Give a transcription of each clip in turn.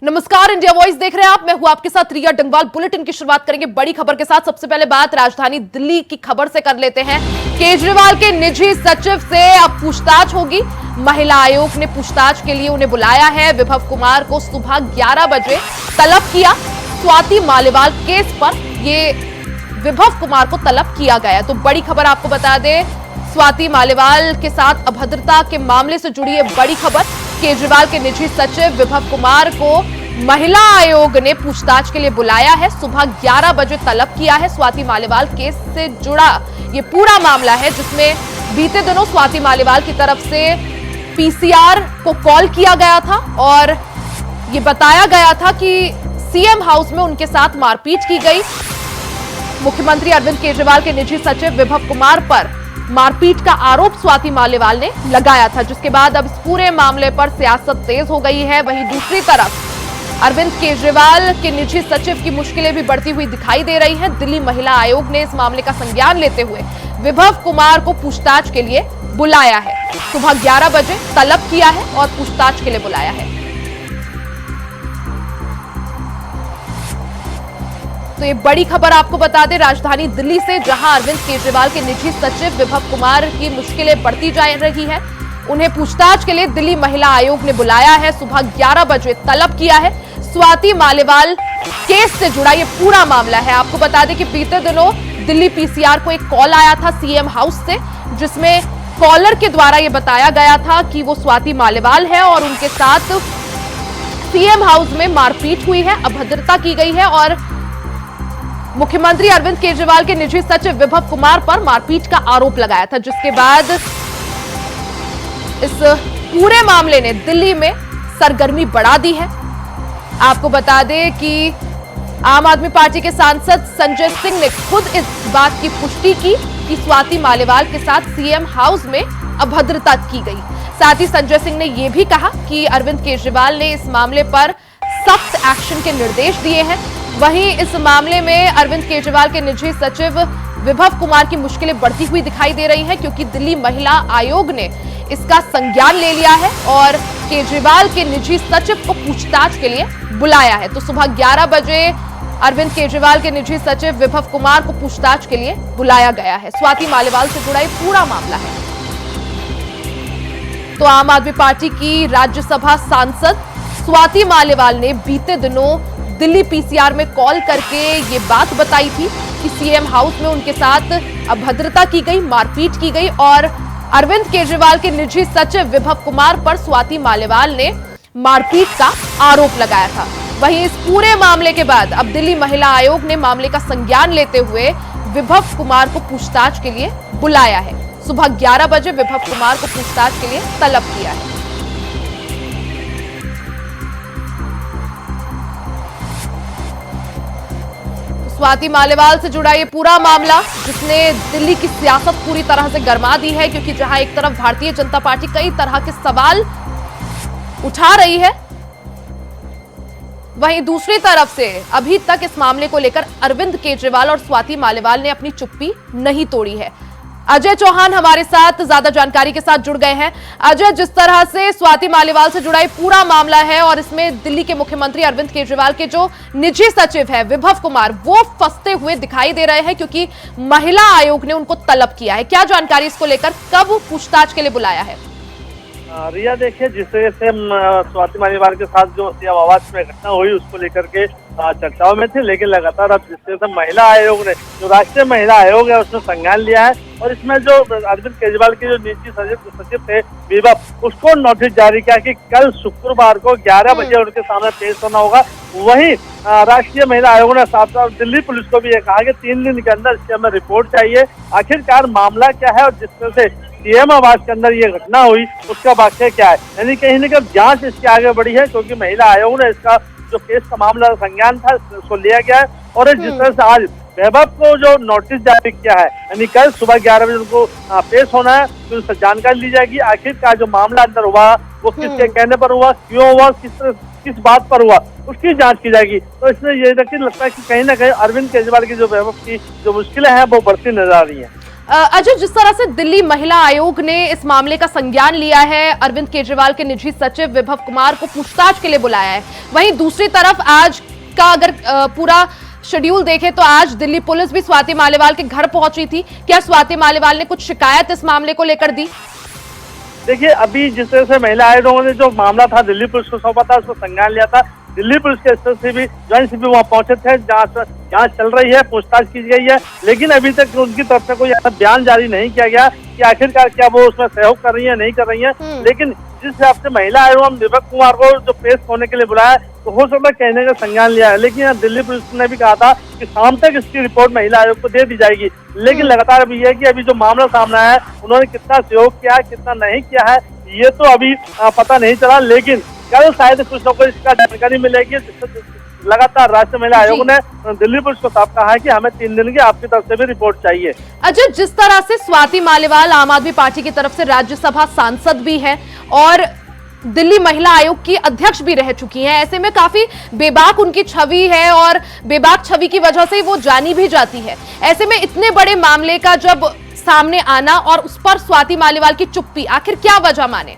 नमस्कार, India voice देख रहे हैं आप। मैं हूं आपके साथ रिया डंगवाल। बुलेटिन की शुरुआत करेंगे बड़ी खबर के साथ। सबसे पहले बात राजधानी दिल्ली की खबर से कर लेते हैं। केजरीवाल के निजी सचिव से अब पूछताछ होगी। महिला आयोग ने पूछताछ के लिए उन्हें बुलाया है। विभव कुमार को सुबह 11 बजे तलब किया। स्वाति मालिवाल केस पर ये विभव कुमार को तलब किया गया। तो बड़ी खबर आपको बता दें, स्वाति मालिवाल के साथ अभद्रता के मामले से जुड़ी है बड़ी खबर। केजरीवाल के निजी सचिव विभव कुमार को महिला आयोग ने पूछताछ के लिए बुलाया है। सुबह 11 बजे तलब किया है। स्वाति मालिवाल केस से जुड़ा ये पूरा मामला है, जिसमें बीते दिनों स्वाति मालिवाल की तरफ से पीसीआर को कॉल किया गया था और ये बताया गया था कि सीएम हाउस में उनके साथ मारपीट की गई। मुख्यमंत्री अरविंद केजरीवाल के निजी सचिव विभव कुमार पर मारपीट का आरोप स्वाति मालिवाल ने लगाया था, जिसके बाद अब इस पूरे मामले पर सियासत तेज हो गई है। वहीं दूसरी तरफ अरविंद केजरीवाल के निजी सचिव की मुश्किलें भी बढ़ती हुई दिखाई दे रही हैं। दिल्ली महिला आयोग ने इस मामले का संज्ञान लेते हुए विभव कुमार को पूछताछ के लिए बुलाया है। सुबह 11 बजे तलब किया है और पूछताछ के लिए बुलाया है। तो ये बड़ी खबर आपको बता दें राजधानी दिल्ली से, जहां अरविंद केजरीवाल के निजी सचिव विभव कुमार की मुश्किलें बढ़ती जा रही है। उन्हें पूछताछ के लिए दिल्ली महिला आयोग ने बुलाया है। सुबह 11 बजे तलब किया है। स्वाति मालिवाल केस से जुड़ा ये पूरा मामला है। आपको बता दें कि बीते दिनों दिल्ली पीसीआर को एक कॉल आया था सीएम हाउस से, जिसमें कॉलर के द्वारा ये बताया गया था कि वो स्वाति मालिवाल है और उनके साथ सीएम हाउस में मारपीट हुई है, अभद्रता की गई है और मुख्यमंत्री अरविंद केजरीवाल के निजी सचिव विभव कुमार पर मारपीट का आरोप लगाया था, जिसके बाद इस पूरे मामले ने दिल्ली में सरगर्मी बढ़ा दी है। आपको बता दें कि आम आदमी पार्टी के सांसद संजय सिंह ने खुद इस बात की पुष्टि की कि स्वाति मालिवाल के साथ सीएम हाउस में अभद्रता की गई। साथ ही संजय सिंह ने यह भी कहा कि अरविंद केजरीवाल ने इस मामले पर सख्त एक्शन के निर्देश दिए हैं। वहीं इस मामले में अरविंद केजरीवाल के निजी सचिव विभव कुमार की मुश्किलें बढ़ती हुई दिखाई दे रही हैं, क्योंकि दिल्ली महिला आयोग ने इसका संज्ञान ले लिया है और केजरीवाल के निजी सचिव को पूछताछ के लिए बुलाया है। तो सुबह 11 बजे अरविंद केजरीवाल के निजी सचिव विभव कुमार को पूछताछ के लिए बुलाया गया है। स्वाति मालिवाल से जुड़ा ये पूरा मामला है। तो आम आदमी पार्टी की राज्यसभा सांसद स्वाति मालिवाल ने बीते दिनों दिल्ली पीसीआर में कॉल करके ये बात बताई थी कि सीएम हाउस में उनके साथ अभद्रता की गई, मारपीट की गई और अरविंद केजरीवाल के निजी सचिव विभव कुमार पर स्वाति मालिवाल ने मारपीट का आरोप लगाया था। वहीं इस पूरे मामले के बाद अब दिल्ली महिला आयोग ने मामले का संज्ञान लेते हुए विभव कुमार को पूछताछ के लिए बुलाया है। सुबह 11 बजे विभव कुमार को पूछताछ के लिए तलब किया है। स्वाति मालिवाल से जुड़ा ये पूरा मामला, जिसने दिल्ली की सियासत पूरी तरह से गरमा दी है, क्योंकि जहां एक तरफ भारतीय जनता पार्टी कई तरह के सवाल उठा रही है, वहीं दूसरी तरफ से अभी तक इस मामले को लेकर अरविंद केजरीवाल और स्वाति मालिवाल ने अपनी चुप्पी नहीं तोड़ी है। अजय चौहान हमारे साथ ज्यादा जानकारी के साथ जुड़ गए हैं। अजय, जिस तरह से स्वाति मालिवाल से जुड़ा पूरा मामला है और इसमें दिल्ली के मुख्यमंत्री अरविंद केजरीवाल के जो निजी सचिव है विभव कुमार, वो फंसते हुए दिखाई दे रहे हैं, क्योंकि महिला आयोग ने उनको तलब किया है। क्या जानकारी इसको लेकर, कब पूछताछ के लिए बुलाया है? रिया, देखिए, जिस तरह से स्वाति मालिवाल के साथ जो आवाज में घटना हुई उसको लेकर के चर्चाओं में थे, लेकिन लगातार अब जिस तरह से महिला आयोग ने, जो राष्ट्रीय महिला आयोग है, उसने संज्ञान लिया है और इसमें जो अरविंद केजरीवाल के जो निजी सचिव थे विभव, उसको नोटिस जारी किया कि कल शुक्रवार को 11 बजे उनके सामने पेश होना होगा। वहीं राष्ट्रीय महिला आयोग ने साथ साथ दिल्ली पुलिस को भी ये कहा कि 3 दिन के अंदर इसकी हमें रिपोर्ट चाहिए, आखिरकार मामला क्या है और जिस तरह से सीएम आवास के अंदर ये घटना हुई उसका वाकया क्या है। यानी कहीं न कहीं जांच इसके आगे बढ़ी है, क्योंकि महिला आयोग ने इसका जो केस का मामला संज्ञान था उसको लिया गया है और जिस तरह से आज विभव को जो नोटिस जारी किया है, यानी कल सुबह 11 बजे उनको पेश होना है, तो उससे जानकारी ली जाएगी आखिरकार जो मामला अंदर हुआ वो किसके कहने पर हुआ, क्यों हुआ, किस बात पर हुआ, उसकी जांच की जाएगी। तो इसमें ये लगता है कि कहीं ना कहीं अरविंद केजरीवाल की जो विभव की जो मुश्किलें हैं वो बढ़ती नजर आ रही है। अजय, जिस तरह से दिल्ली महिला आयोग ने इस मामले का संज्ञान लिया है, अरविंद केजरीवाल के निजी सचिव विभव कुमार को पूछताछ के लिए बुलाया है, वहीं दूसरी तरफ आज का अगर पूरा शेड्यूल देखें तो आज दिल्ली पुलिस भी स्वाति मालीवाल के घर पहुंची थी। क्या स्वाति मालीवाल ने कुछ शिकायत इस मामले को लेकर दी? देखिए, अभी जिस तरह से महिला आयोगों ने जो मामला था दिल्ली पुलिस को सौंपा था, उसको संज्ञान लिया था। दिल्ली पुलिस के स्तर से भी ज्वाइंट सीपी वहां पहुंचे थे, जांच चल रही है, पूछताछ की गई है, लेकिन अभी तक उनकी तरफ से कोई ऐसा बयान जारी नहीं किया गया कि आखिरकार क्या वो उसमें सहयोग कर रही है, नहीं कर रही है। लेकिन जिस हिसाब से महिला आयोग विभव कुमार को जो पेश होने के लिए बुलाया, तो हो सकता है कहने का संज्ञान लिया है, लेकिन यहाँ दिल्ली पुलिस ने भी कहा था कि शाम तक इसकी रिपोर्ट महिला आयोग को दे दी जाएगी। लेकिन लगातार अभी है कि अभी जो मामला सामने आया है, उन्होंने कितना सहयोग किया है, कितना नहीं किया है, ये तो अभी पता नहीं चला। लेकिन कल शायद कुछ लोगों को इसका जानकारी मिलेगी। लगातार राष्ट्रीय महिला आयोग ने दिल्ली पुलिस को साफ कहा है कि हमें 3 दिन की आपकी तरफ से भी रिपोर्ट चाहिए। अजय, जिस तरह से स्वाति मालीवाल आम आदमी पार्टी की तरफ से राज्यसभा सांसद भी हैं और दिल्ली महिला आयोग की अध्यक्ष भी रह चुकी हैं, ऐसे में काफी बेबाक उनकी छवि है और बेबाक छवि की वजह से वो जानी भी जाती है। ऐसे में इतने बड़े मामले का जब सामने आना और उस पर स्वाति मालीवाल की चुप्पी, आखिर क्या वजह माने?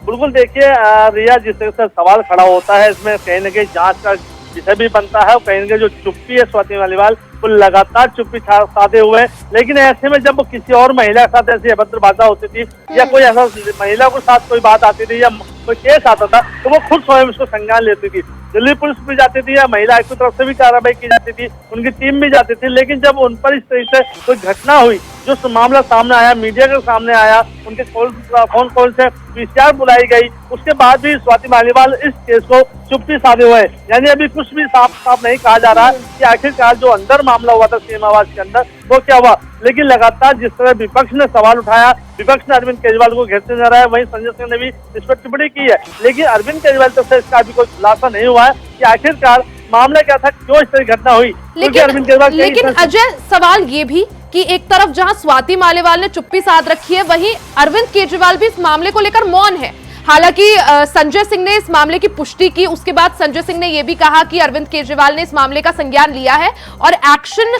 बिल्कुल, देखिए रिया, जिस तरह से सवाल खड़ा होता है, इसमें कहीं न कहीं जांच का विषय भी बनता है। और कहीं न कहीं जो चुप्पी है स्वाति मालीवाल, वो लगातार चुप्पी साधे हुए हैं। लेकिन ऐसे में जब किसी और महिला के साथ ऐसी अभद्र बात होती थी या कोई ऐसा महिला के साथ कोई बात आती थी या कोई केस आता था, तो वो खुद स्वयं उसको संज्ञान लेती थी। दिल्ली पुलिस भी जाती थी या महिला आयोग की तरफ से भी कार्रवाई की जाती थी, उनकी टीम भी जाती थी। लेकिन जब उन पर इस तरीके से कोई घटना हुई, जो मामला सामने आया, मीडिया के सामने आया, उनके फोन कॉल से पीसीआर बुलाई गई, उसके बाद भी स्वाति मालीवाल इस केस को चुप्पी साधे हुए। यानी अभी कुछ भी साफ नहीं कहा जा रहा कि आखिरकार जो अंदर मामला हुआ था सीएम आवास के अंदर, वो क्या हुआ। लेकिन लगातार जिस तरह विपक्ष ने सवाल उठाया, विपक्ष ने अरविंद केजरीवाल को घेरते नजर आया, वहीं संजय सिंह ने भी इस पर टिप्पणी की है। लेकिन अरविंद केजरीवाल तरफ से इसका अभी कोई खुलासा नहीं हुआ है कि आखिरकार मामला क्या था, क्यों इस तरह घटना हुई। लेकिन अजय, सवाल ये भी कि एक तरफ जहां स्वाति मालीवाल ने चुप्पी साध रखी है, वहीं अरविंद केजरीवाल भी इस मामले को लेकर मौन है। हालांकि संजय सिंह ने इस मामले की पुष्टि की, उसके बाद संजय सिंह ने यह भी कहा कि अरविंद केजरीवाल ने इस मामले का संज्ञान लिया है और एक्शन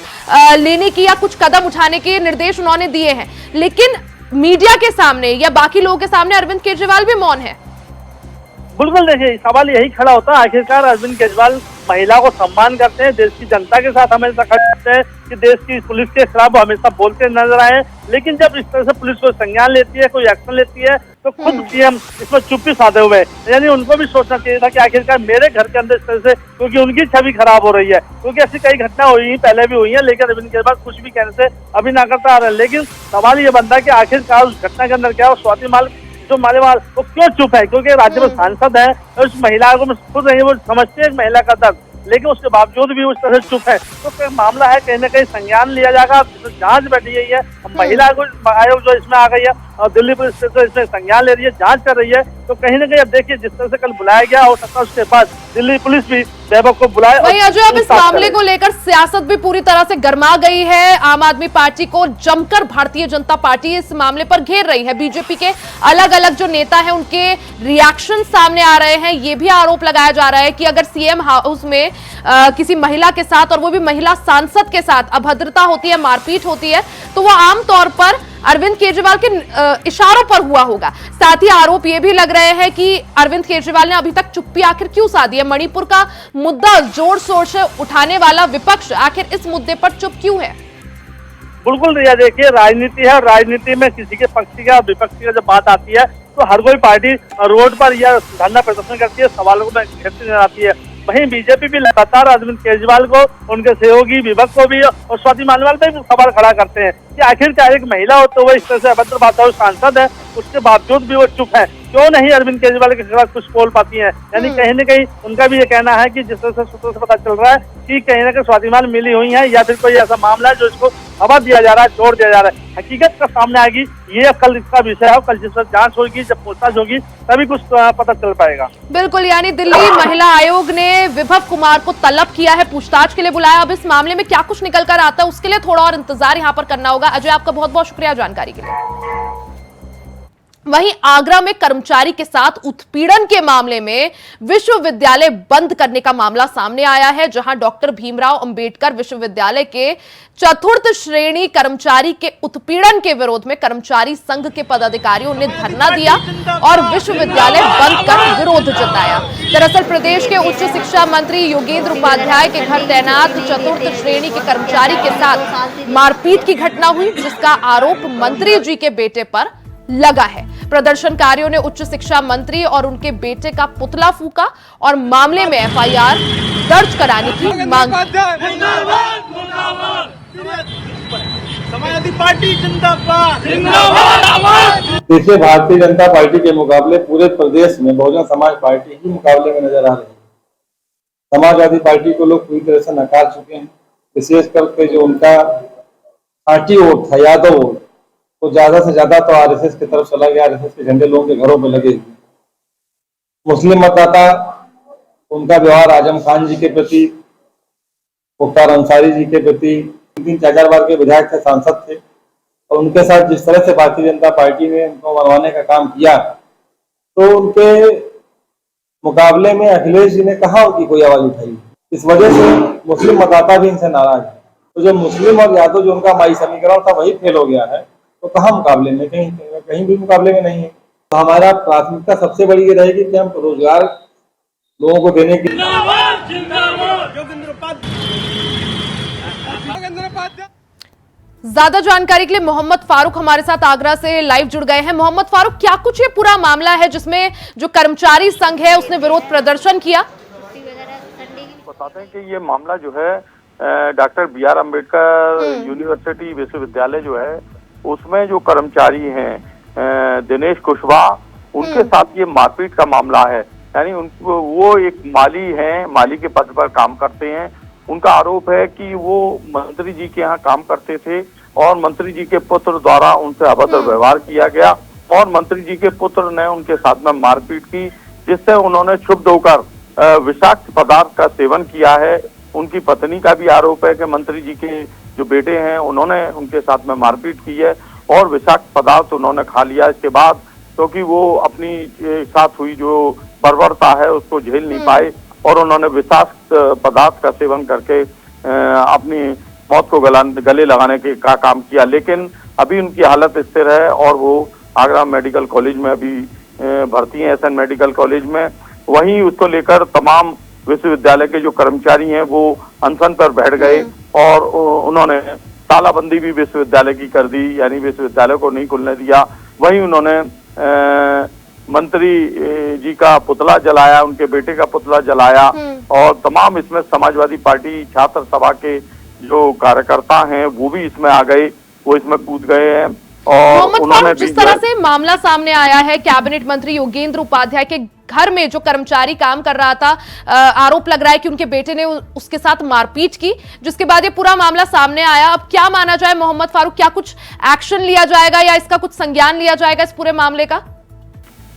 लेने की या कुछ कदम उठाने के निर्देश उन्होंने दिए हैं। लेकिन मीडिया के सामने या बाकी लोगों के सामने अरविंद केजरीवाल भी मौन है। बिल्कुल, देखिए सवाल यही खड़ा होता है, आखिरकार अरविंद केजरीवाल महिला को सम्मान करते हैं, देश की जनता के साथ हमेशा खड़े होते हैं कि देश की पुलिस के खिलाफ हमेशा बोलते नजर आए। लेकिन जब इस तरह से पुलिस को संज्ञान लेती है, कोई एक्शन लेती है, तो खुद सीएम इसमें चुप्पी साधे हुए हैं। यानी उनको भी सोचना चाहिए था कि आखिरकार मेरे घर के अंदर इस तरह से, क्योंकि उनकी छवि खराब हो रही है, क्योंकि ऐसी कई घटना हुई, पहले भी हुई है, लेकिन अरविंद केजरीवाल कुछ भी कहने से अभी ना करता आ रहा है। लेकिन सवाल ये बनता है कि आखिरकार उस घटना के अंदर क्या हो, स्वाति मालीवाल वो क्यों चुप है, क्योंकि राज्य में सांसद है और उस महिला को खुद नहीं, वो समझते हैं महिला का दर्द, लेकिन उसके बावजूद भी उस तरह से चुप है। तो मामला है, कहीं ना कहीं संज्ञान लिया जाएगा, जांच बैठी गई है, महिला आयोग जो इसमें आ गई है और दिल्ली पुलिस इसमें संज्ञान ले रही है, जांच कर रही है। तो कहीं ना कहीं अब देखिए, जिस तरह से कल बुलाया गया, हो सकता है उसके बाद दिल्ली पुलिस भी विभव को बुलाए। वही अजय, अब इस मामले को लेकर सियासत भी पूरी तरह से गर्मा गई है। आम आदमी पार्टी को जमकर भारतीय जनता पार्टी इस मामले पर घेर रही है। बीजेपी के अलग अलग जो नेता हैं, उनके रिएक्शन सामने आ रहे हैं। ये भी आरोप लगाया जा रहा है कि अगर सीएम हाउस में किसी महिला के साथ, और वो भी महिला सांसद के साथ, अभद्रता होती है, मारपीट होती है, तो वो आमतौर पर अरविंद केजरीवाल के इशारों पर हुआ होगा। साथ ही आरोप ये भी लग रहे हैं कि अरविंद केजरीवाल ने अभी तक चुप्पी आखिर क्यों साधी है। मणिपुर का मुद्दा जोर शोर से उठाने वाला विपक्ष आखिर इस मुद्दे पर चुप क्यों है? बिल्कुल रिया, देखिए राजनीति है और राजनीति में किसी के पक्षी का विपक्षी का जब बात आती है, तो हर कोई पार्टी रोड पर या धरना प्रदर्शन करती है, सवालों को घेरती नजर आती है। वहीं बीजेपी भी लगातार अरविंद केजरीवाल को, उनके सहयोगी विभव को भी और स्वाति मालीवाल पे भी सवाल खड़ा करते हैं कि आखिरकार एक महिला हो तो वो इस तरह से अभद्र बात हो, सांसद है, उसके बावजूद भी वो चुप है, क्यों नहीं अरविंद केजरीवाल के खिलाफ कुछ बोल पाती हैं। यानी कहीं न कहीं उनका भी ये कहना है कि जिस तरह से सूत्रों से पता चल रहा है कि कहीं ना कहीं स्वाति मालीवाल मिली हुई है या फिर कोई ऐसा मामला है जो इसको हवा दिया जा रहा है, छोड़ दिया जा रहा है। हकीकत का सामने आएगी, ये कल इसका विषय है, कल जिस वक्त जांच होगी, जब पूछताछ होगी, तभी कुछ पता चल पाएगा। बिल्कुल, यानी दिल्ली महिला आयोग ने विभव कुमार को तलब किया है, पूछताछ के लिए बुलाया। अब इस मामले में क्या कुछ निकल कर आता है, उसके लिए थोड़ा और इंतजार यहाँ पर करना होगा। अजय, आपका बहुत बहुत शुक्रिया जानकारी के लिए। वहीं आगरा में कर्मचारी के साथ उत्पीड़न के मामले में विश्वविद्यालय बंद करने का मामला सामने आया है, जहां डॉक्टर भीमराव अंबेडकर विश्वविद्यालय के चतुर्थ श्रेणी कर्मचारी के उत्पीड़न के विरोध में कर्मचारी संघ के पदाधिकारियों ने धरना दिया और विश्वविद्यालय बंद कर विरोध जताया। दरअसल प्रदेश के उच्च शिक्षा मंत्री योगेंद्र उपाध्याय के घर तैनात चतुर्थ श्रेणी के कर्मचारी के साथ मारपीट की घटना हुई, जिसका आरोप मंत्री जी के बेटे पर लगा है। प्रदर्शनकारियों ने उच्च शिक्षा मंत्री और उनके बेटे का पुतला फूंका और मामले में एफआईआर दर्ज कराने की मांग की। समाजवादी पार्टी जिंदाबाद। देखिए, भारतीय जनता पार्टी के मुकाबले पूरे प्रदेश में बहुजन समाज पार्टी ही मुकाबले में नजर आ रही है। समाजवादी पार्टी को लोग पूरी तरह से नकार चुके हैं। विशेष करके जो उनका पार्टी वोट था, यादव वोट, तो ज्यादा से ज्यादा तो आरएसएस की तरफ चला गया। आरएसएस के झंडे लोगों के घरों में लगे हुए। मुस्लिम मतदाता, उनका व्यवहार आजम खान जी के प्रति, मुख्तार अंसारी जी के प्रति, 3-4 बार के विधायक थे, सांसद थे, और उनके साथ जिस तरह से भारतीय जनता पार्टी ने उनको मनवाने का काम किया, तो उनके मुकाबले में अखिलेश जी ने कहा उनकी कोई आवाज उठाई। इस वजह से मुस्लिम मतदाता भी इनसे नाराज है। तो जो मुस्लिम और यादव जो उनका माई समीकरण था वही फेल हो गया है, तो कहाँ मुकाबले में? कहीं भी मुकाबले में नहीं है। तो हमारा प्राथमिकता सबसे बड़ी ये रहेगी कि हम रोजगार लोगों को देने की। ज्यादा जानकारी के लिए मोहम्मद फारूक हमारे साथ आगरा से लाइव जुड़ गए हैं। मोहम्मद फारूक, क्या कुछ ये पूरा मामला है जिसमें जो कर्मचारी संघ है उसने विरोध प्रदर्शन किया? बताते हैं कि ये मामला जो है डॉक्टर बी.आर. अम्बेडकर यूनिवर्सिटी विश्वविद्यालय जो है उसमें जो कर्मचारी हैं दिनेश कुशवाहा, उनके साथ ये मारपीट का मामला है। यानी उनको, वो एक माली हैं, माली के पद पर काम करते हैं। उनका आरोप है कि वो मंत्री जी के यहाँ काम करते थे और मंत्री जी के पुत्र द्वारा उनसे अभद्र व्यवहार किया गया और मंत्री जी के पुत्र ने उनके साथ में मारपीट की, जिससे उन्होंने क्षुब्ध होकर विषाक्त पदार्थ का सेवन किया है। उनकी पत्नी का भी आरोप है कि मंत्री जी के जो बेटे हैं उन्होंने उनके साथ में मारपीट की है और विषाक्त पदार्थ उन्होंने खा लिया। इसके बाद क्योंकि वो अपनी साथ हुई जो बर्बरता है उसको झेल नहीं पाए और उन्होंने विषाक्त पदार्थ का सेवन करके अपनी मौत को गले लगाने का काम किया। लेकिन अभी उनकी हालत स्थिर है और वो आगरा मेडिकल कॉलेज में अभी भर्ती हैं, एसएन मेडिकल कॉलेज में। वहीं उसको लेकर तमाम विश्वविद्यालय के जो कर्मचारी हैं वो अनशन पर बैठ गए और उन्होंने तालाबंदी भी विश्वविद्यालय की कर दी, यानी विश्वविद्यालय को नहीं खुलने दिया। वहीं उन्होंने मंत्री जी का पुतला जलाया, उनके बेटे का पुतला जलाया और तमाम इसमें समाजवादी पार्टी छात्र सभा के जो कार्यकर्ता हैं वो भी इसमें आ गए, वो इसमें कूद गए हैं। और उन्होंने जिस तरह से मामला सामने आया है, कैबिनेट मंत्री योगेंद्र उपाध्याय के घर में जो कर्मचारी काम कर रहा था, आरोप लग रहा है कि उनके बेटे ने उसके साथ मारपीट की, जिसके बाद ये पूरा मामला सामने आया। अब क्या माना जाए मोहम्मद फारूक, क्या कुछ एक्शन लिया जाएगा या इसका कुछ संज्ञान लिया जाएगा इस पूरे मामले का?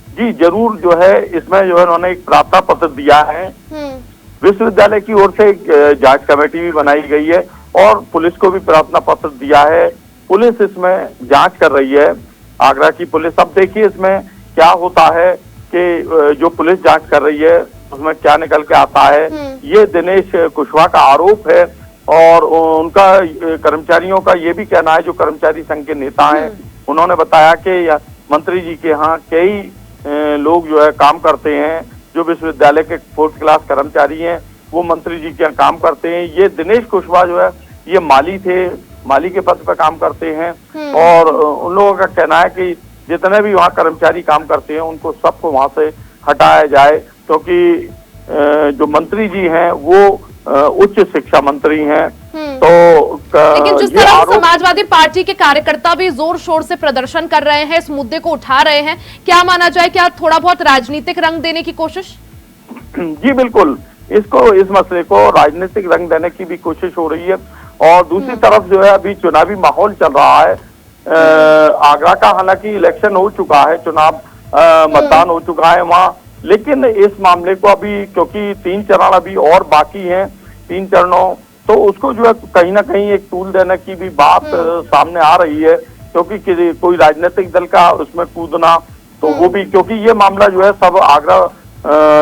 जी जरूर, जो है इसमें जो है उन्होंने एक प्रार्थना पत्र दिया है। विश्वविद्यालय की ओर से एक जांच कमेटी भी बनाई गई है और पुलिस को भी प्रार्थना पत्र दिया है। पुलिस इसमें जांच कर रही है, आगरा की पुलिस। अब देखिए इसमें क्या होता है कि जो पुलिस जांच कर रही है उसमें क्या निकल के आता है। ये दिनेश कुशवाहा का आरोप है और उनका कर्मचारियों का ये भी कहना है, जो कर्मचारी संघ के नेता हैं उन्होंने बताया कि मंत्री जी के यहाँ कई लोग जो है काम करते हैं, जो विश्वविद्यालय के 4th क्लास कर्मचारी हैं वो मंत्री जी के यहाँ काम करते हैं। ये दिनेश कुशवाहा जो है ये माली थे, माली के पद पर काम करते हैं और उन लोगों का कहना है कि जितने भी वहाँ कर्मचारी काम करते हैं उनको सबको वहाँ से हटाया जाए, क्योंकि जो मंत्री जी हैं वो उच्च शिक्षा मंत्री हैं। तो लेकिन जिस तरह समाजवादी पार्टी के कार्यकर्ता भी जोर शोर से प्रदर्शन कर रहे हैं, इस मुद्दे को उठा रहे हैं, क्या माना जाए, क्या थोड़ा बहुत राजनीतिक रंग देने की कोशिश? जी बिल्कुल, इस मसले को राजनीतिक रंग देने की भी कोशिश हो रही है। और दूसरी तरफ जो है अभी चुनावी माहौल चल रहा है आगरा का। हालांकि इलेक्शन हो चुका है, चुनाव मतदान हो चुका है वहाँ, लेकिन इस मामले को अभी क्योंकि 3 चरण अभी और बाकी हैं, 3 चरणों, तो उसको जो है कहीं ना कहीं एक टूल देने की भी बात सामने आ रही है, क्योंकि कोई राजनीतिक दल का उसमें कूदना तो वो भी, क्योंकि ये मामला जो है सब आगरा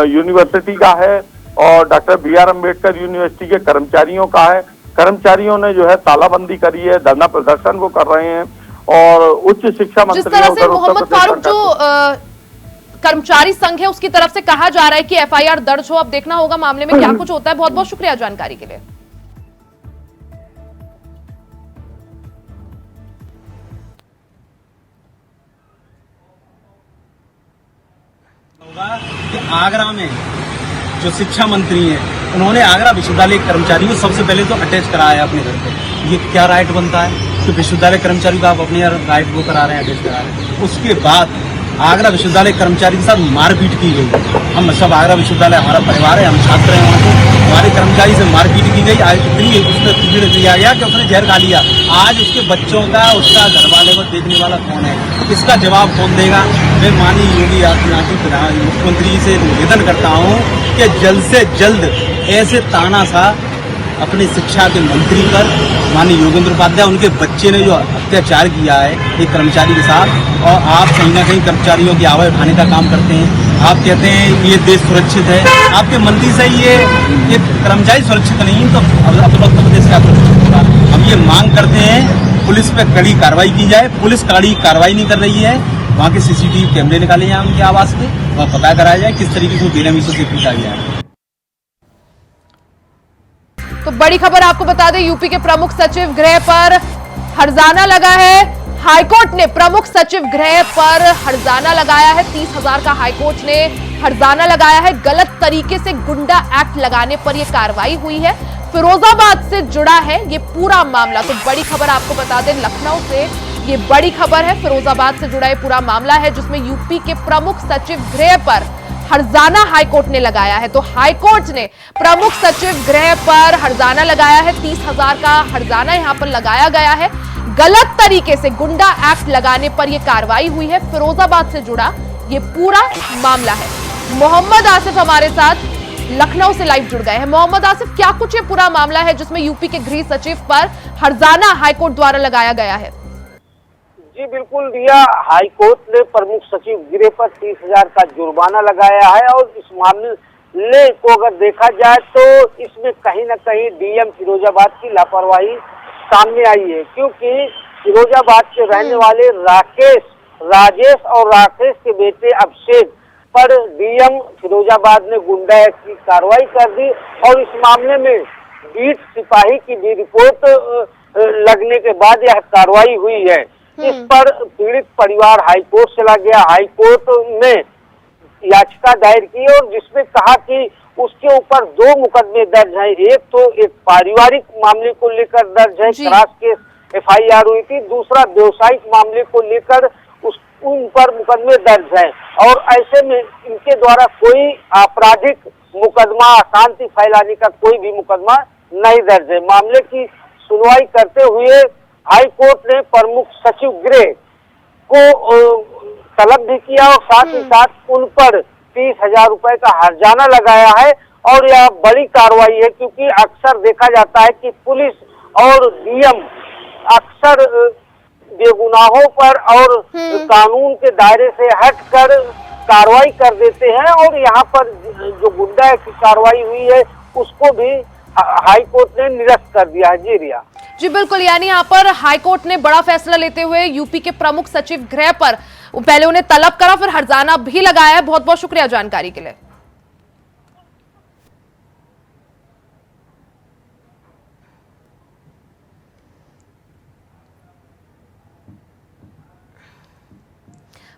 यूनिवर्सिटी का है और डॉक्टर BR अम्बेडकर यूनिवर्सिटी के कर्मचारियों का है। कर्मचारियों ने जो है तालाबंदी करी है, धरना प्रदर्शन वो कर रहे हैं और उच्च शिक्षा मंत्री जिस तरह से मोहम्मद फारूक जो कर्मचारी संघ है उसकी तरफ से कहा जा रहा है कि FIR दर्ज हो, अब देखना होगा मामले में क्या कुछ होता है। बहुत बहुत शुक्रिया जानकारी के लिए। होगा कि आगरा में जो शिक्षा मंत्री हैं उन्होंने आगरा विश्वविद्यालय कर्मचारियों को सबसे पहले तो अटैच कराया अपने घर पे। ये क्या राइट बनता है कि विश्वविद्यालय कर्मचारियों का आप अपने राइट वो करा रहे हैं, अटैच करा रहे हैं। उसके बाद आगरा विश्वविद्यालय कर्मचारी के साथ मारपीट की गई। हम सब आगरा विश्वविद्यालय हमारा परिवार है, हम छात्र हैं वहाँ पे। हमारे कर्मचारी से मारपीट की गई, आज इतनी उसमें पीड़ दिया गया कि उसने जहर खा लिया। आज उसके बच्चों का, उसका घर वाले को देखने वाला कौन है, इसका जवाब कौन देगा? मैं माननीय योगी आदित्यनाथ मुख्यमंत्री से निवेदन करता हूँ कि जल्द से जल्द ऐसे तानाशाह अपने शिक्षा के मंत्री पर, माननीय योगेंद्र उपाध्याय, उनके बच्चे ने जो अत्याचार किया है एक कर्मचारी के साथ, और आप कहीं ना कहीं कर्मचारियों की आवाज उठाने का काम करते हैं। आप कहते हैं ये देश सुरक्षित है, आपके मंत्री से ये कर्मचारी सुरक्षित नहीं तो अब उत्तर प्रदेश का सुरक्षित होगा। हम ये मांग करते हैं पुलिस पे कड़ी कार्रवाई की जाए। पुलिस कड़ी कार्रवाई नहीं कर रही है। वहाँ के CCTV कैमरे निकाले जाए उनके आवास के, वहाँ पता कराया जाए किस तरीके से बेनमीसों से पीटा गया है। तो बड़ी खबर आपको बता दें, यूपी के प्रमुख सचिव गृह पर हर्जाना लगा है। हाईकोर्ट ने प्रमुख सचिव गृह पर हर्जाना लगाया है। 30,000 का हाईकोर्ट ने हर्जाना लगाया है। गलत तरीके से गुंडा एक्ट लगाने पर यह कार्रवाई हुई है। फिरोजाबाद से जुड़ा है ये पूरा मामला। तो बड़ी खबर आपको बता दें, लखनऊ से ये बड़ी खबर है। फिरोजाबाद से जुड़ा ये पूरा मामला है जिसमें यूपी के प्रमुख सचिव गृह पर हर्जाना हाईकोर्ट ने लगाया है। तो हाईकोर्ट ने प्रमुख सचिव गृह पर हर्जाना लगाया है। 30,000 का हर्जाना यहां पर लगाया गया है। गलत तरीके से गुंडा एक्ट लगाने पर यह कार्रवाई हुई है। फिरोजाबाद से जुड़ा ये पूरा मामला है। मोहम्मद आसिफ हमारे साथ लखनऊ से लाइव जुड़ गए हैं। मोहम्मद आसिफ, क्या कुछ ये पूरा मामला है जिसमें यूपी के गृह सचिव पर हर्जाना हाईकोर्ट द्वारा लगाया गया है? जी बिल्कुल रिया, हाईकोर्ट ने प्रमुख सचिव गृह पर 30,000 का जुर्माना लगाया है और इस मामले को अगर देखा जाए तो इसमें कहीं न कहीं DM फिरोजाबाद की लापरवाही सामने आई है, क्योंकि फिरोजाबाद के रहने वाले राजेश और राकेश के बेटे अभिषेक पर DM फिरोजाबाद ने गुंडा एक्ट की कार्रवाई कर दी और इस मामले में बीट सिपाही की भी रिपोर्ट लगने के बाद यह कार्रवाई हुई है। इस पर पीड़ित परिवार हाईकोर्ट चला गया। हाईकोर्ट में याचिका दायर की और जिसमें कहा कि उसके ऊपर 2 मुकदमे दर्ज हैं। एक तो एक पारिवारिक मामले को लेकर दर्ज है, क्रास केस FIR हुई थी। दूसरा व्यवसायिक मामले को लेकर उन पर मुकदमे दर्ज हैं और ऐसे में इनके द्वारा कोई आपराधिक मुकदमा, शांति फैलाने का कोई भी मुकदमा नहीं दर्ज है। मामले की सुनवाई करते हुए हाईकोर्ट ने प्रमुख सचिव गृह को तलब भी किया और साथ ही साथ उन पर 30,000 रुपए का हर्जाना लगाया है। और यह बड़ी कार्रवाई है क्योंकि अक्सर देखा जाता है कि पुलिस और DM अक्सर बेगुनाहों पर और कानून के दायरे से हटकर कार्रवाई कर देते हैं और यहाँ पर जो गुंडा की कार्रवाई हुई है उसको भी हाईकोर्ट ने निरस्त कर दिया है। जी रिया। जी बिल्कुल, यानी यहाँ पर हाईकोर्ट ने बड़ा फैसला लेते हुए यूपी के प्रमुख सचिव गृह पर पहले उन्हें तलब करा, फिर हर्जाना भी लगाया है। बहुत बहुत शुक्रिया जानकारी के लिए।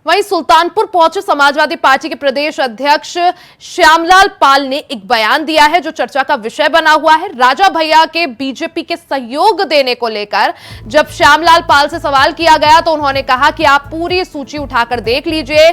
वहीं सुल्तानपुर पहुंचे समाजवादी पार्टी के प्रदेश अध्यक्ष श्यामलाल पाल ने एक बयान दिया है जो चर्चा का विषय बना हुआ है। राजा भैया के बीजेपी के सहयोग देने को लेकर जब श्यामलाल पाल से सवाल किया गया तो उन्होंने कहा कि आप पूरी सूची उठाकर देख लीजिए।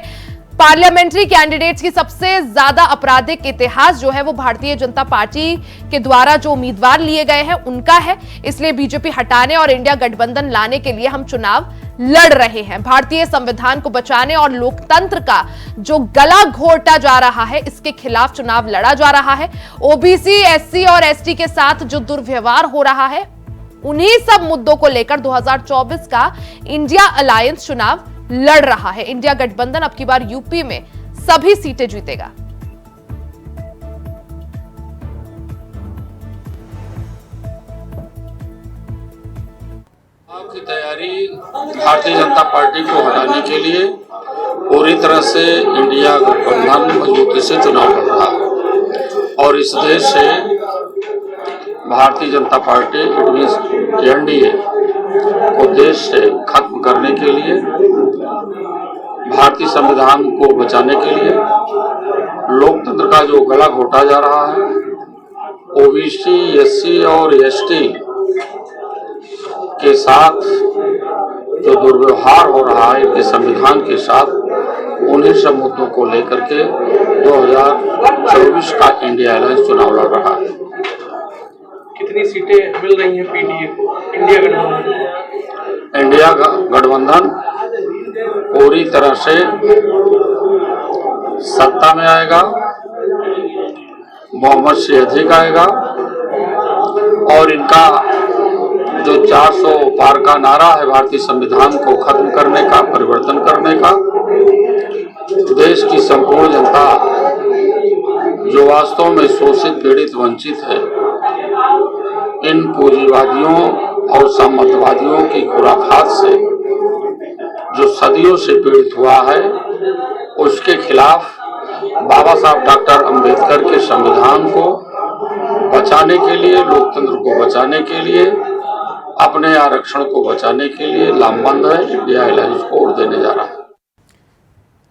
पार्लियामेंट्री कैंडिडेट्स की सबसे ज्यादा आपराधिक इतिहास जो है वो भारतीय जनता पार्टी के द्वारा जो उम्मीदवार लिए गए हैं उनका है। इसलिए बीजेपी हटाने और इंडिया गठबंधन लाने के लिए हम चुनाव लड़ रहे हैं। भारतीय संविधान को बचाने और लोकतंत्र का जो गला घोटा जा रहा है इसके खिलाफ चुनाव लड़ा जा रहा है। OBC, SC और ST के साथ जो दुर्व्यवहार हो रहा है उन्हीं सब मुद्दों को लेकर 2024 का इंडिया अलायंस चुनाव लड़ रहा है। इंडिया गठबंधन अब की बार यूपी में सभी सीटें जीतेगा। की तैयारी भारतीय जनता पार्टी को हराने के लिए पूरी तरह से इंडिया गठबंधन मजबूती से चुनाव लड़ रहा है और इस देश से भारतीय जनता पार्टी एनडीए को देश से खत्म करने के लिए, भारतीय संविधान को बचाने के लिए, लोकतंत्र का जो गला घोटा जा रहा है, ओबीसी, एससी और एसटी के साथ जो दुर्व्यवहार हो रहा है इनके संविधान के साथ, उन्हीं सब मुद्दों को लेकर के 2024 का इंडिया अलायंस चुनाव लड़ रहा है। कितनी सीटें मिल रही हैं पीडीए को? इंडिया गठबंधन पूरी तरह से सत्ता में आएगा, बहुमत से अधिक आएगा और इनका जो 400 पार का नारा है भारतीय संविधान को खत्म करने का, परिवर्तन करने का, देश की संपूर्ण जनता जो वास्तव में शोषित, पीड़ित, वंचित है, इन पूंजीवादियों और साम्यवादियों की खुराफात से जो सदियों से पीड़ित हुआ है, उसके खिलाफ बाबा साहब डॉक्टर अंबेडकर के संविधान को बचाने के लिए, लोकतंत्र को बचाने के लिए, अपने आरक्षण को बचाने के लिए लामबंद है, इंडिया अलायंस को वोट देने जा रहा है।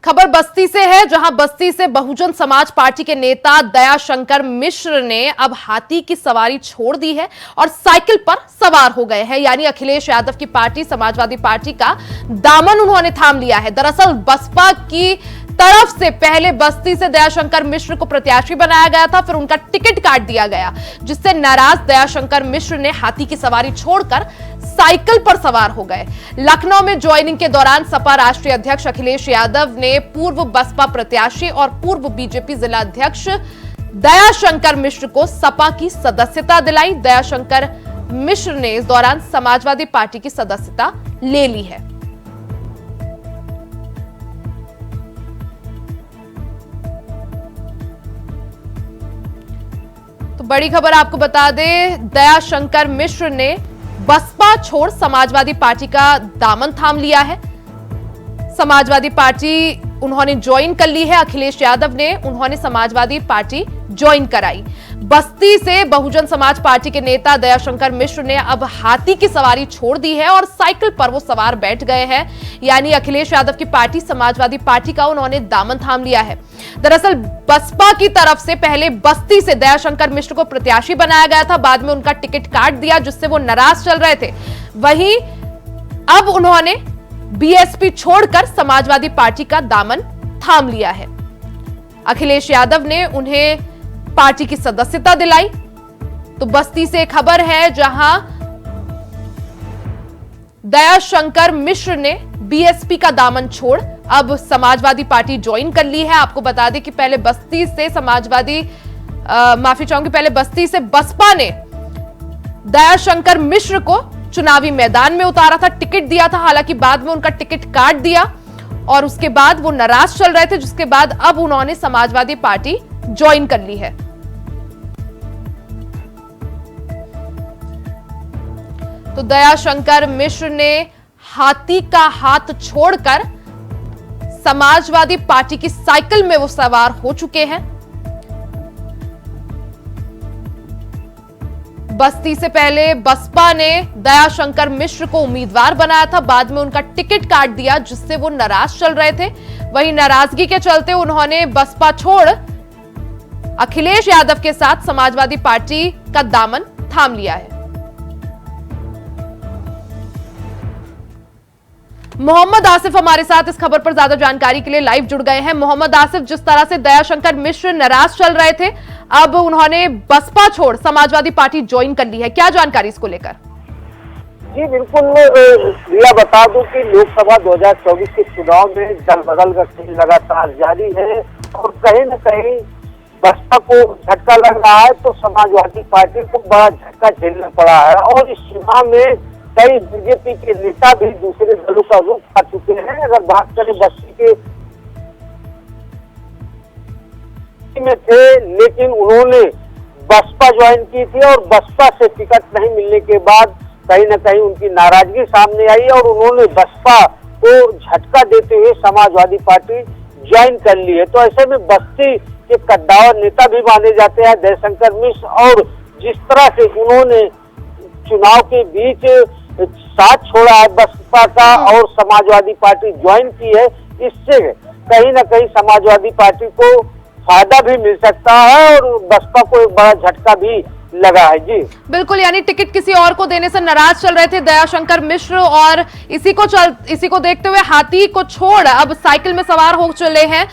खबर बस्ती से है, जहां बस्ती से बहुजन समाज पार्टी के नेता दयाशंकर मिश्र ने अब हाथी की सवारी छोड़ दी है और साइकिल पर सवार हो गए हैं। यानी अखिलेश यादव की पार्टी समाजवादी पार्टी का दामन उन्होंने थाम लिया है। दरअसल बसपा की तरफ से पहले बस्ती से दयाशंकर मिश्र को प्रत्याशी बनाया गया था, फिर उनका टिकट काट दिया गया, जिससे नाराज दयाशंकर मिश्र ने हाथी की सवारी छोड़कर साइकिल पर सवार हो गए। लखनऊ में ज्वाइनिंग के दौरान सपा राष्ट्रीय अध्यक्ष अखिलेश यादव ने पूर्व बसपा प्रत्याशी और पूर्व बीजेपी जिला अध्यक्ष दयाशंकर मिश्र को सपा की सदस्यता दिलाई। दयाशंकर मिश्र ने इस दौरान समाजवादी पार्टी की सदस्यता ले ली है। तो बड़ी खबर आपको बता दें, दयाशंकर मिश्र ने बसपा छोड़ समाजवादी पार्टी का दामन थाम लिया है। समाजवादी पार्टी उन्होंने ज्वाइन कर ली है। अखिलेश यादव ने उन्होंने समाजवादी पार्टी ज्वाइन कराई। बस्ती से बहुजन समाज पार्टी के नेता दयाशंकर मिश्र ने अब हाथी की सवारी छोड़ दी है और साइकिल पर वो सवार बैठ गए हैं। यानी अखिलेश यादव की पार्टी समाजवादी पार्टी का उन्होंने दामन थाम लिया है। दरअसल बसपा की तरफ से पहले बस्ती से दयाशंकर मिश्र को प्रत्याशी बनाया गया था, बाद में उनका टिकट काट दिया, जिससे वो नाराज चल रहे थे। वहीं अब उन्होंने बीएसपी छोड़कर समाजवादी पार्टी का दामन थाम लिया है। अखिलेश यादव ने उन्हें पार्टी की सदस्यता दिलाई। तो बस्ती से खबर है, जहां दयाशंकर मिश्र ने बीएसपी का दामन छोड़ अब समाजवादी पार्टी ज्वाइन कर ली है। आपको बता दें कि पहले बस्ती से पहले बस्ती से बसपा ने दयाशंकर मिश्र को चुनावी मैदान में उतारा था, टिकट दिया था, हालांकि बाद में उनका टिकट काट दिया और उसके बाद वो नाराज चल रहे थे, जिसके बाद अब उन्होंने समाजवादी पार्टी ज्वाइन कर ली है। तो दयाशंकर मिश्र ने हाथी का हाथ छोड़कर समाजवादी पार्टी की साइकिल में वो सवार हो चुके हैं। बस्ती से पहले बसपा ने दयाशंकर मिश्र को उम्मीदवार बनाया था, बाद में उनका टिकट काट दिया, जिससे वो नाराज चल रहे थे। वहीं नाराजगी के चलते उन्होंने बसपा छोड़ अखिलेश यादव के साथ समाजवादी पार्टी का दामन थाम लिया है। मोहम्मद आसिफ हमारे साथ इस खबर पर ज्यादा जानकारी के लिए लाइव जुड़ गए हैं। मोहम्मद आसिफ, जिस तरह से दयाशंकर मिश्र नाराज चल रहे थे, अब उन्होंने बसपा छोड़ समाजवादी पार्टी ज्वाइन कर ली है, क्या जानकारी इसको लेकर? जी बिल्कुल, रिया बता दूं कि लोकसभा 2024 के चुनाव में दल बदल का खेल लगातार जारी है और कहीं न कहीं बसपा को झटका लग रहा है तो समाजवादी पार्टी को बड़ा झटका झेलना पड़ा है और इस चुनाव में कई बीजेपी के नेता भी दूसरे दलों का रुख कर चुके हैं। अगर बात करें बस्ती के में थे, लेकिन उन्होंने बसपा ज्वाइन की थी और बसपा से टिकट नहीं मिलने के बाद कहीं न कहीं उनकी नाराजगी सामने आई और उन्होंने बसपा को झटका देते हुए समाजवादी पार्टी ज्वाइन कर ली है। तो ऐसे में बस्ती के कद्दावर नेता भी माने जाते हैं दयाशंकर मिश्र, और जिस तरह से उन्होंने चुनाव के बीच साथ छोड़ा है बसपा का और समाजवादी पार्टी ज्वाइन की है, इससे कहीं न कहीं समाजवादी पार्टी को फायदा भी मिल सकता है और बसपा को एक बड़ा झटका भी लगा है। जी बिल्कुल, यानी टिकट किसी और को देने से नाराज चल रहे थे दयाशंकर मिश्र और इसी को देखते हुए हाथी को छोड़ अब साइकिल में सवार हो चले हैं।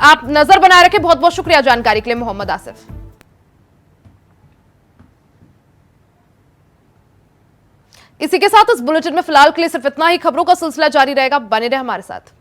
आप नजर बनाए रखें। बहुत बहुत शुक्रिया जानकारी के लिए मोहम्मद आसिफ। इसी के साथ इस बुलेटिन में फिलहाल के लिए सिर्फ इतना ही। खबरों का सिलसिला जारी रहेगा, बने रहे हमारे साथ।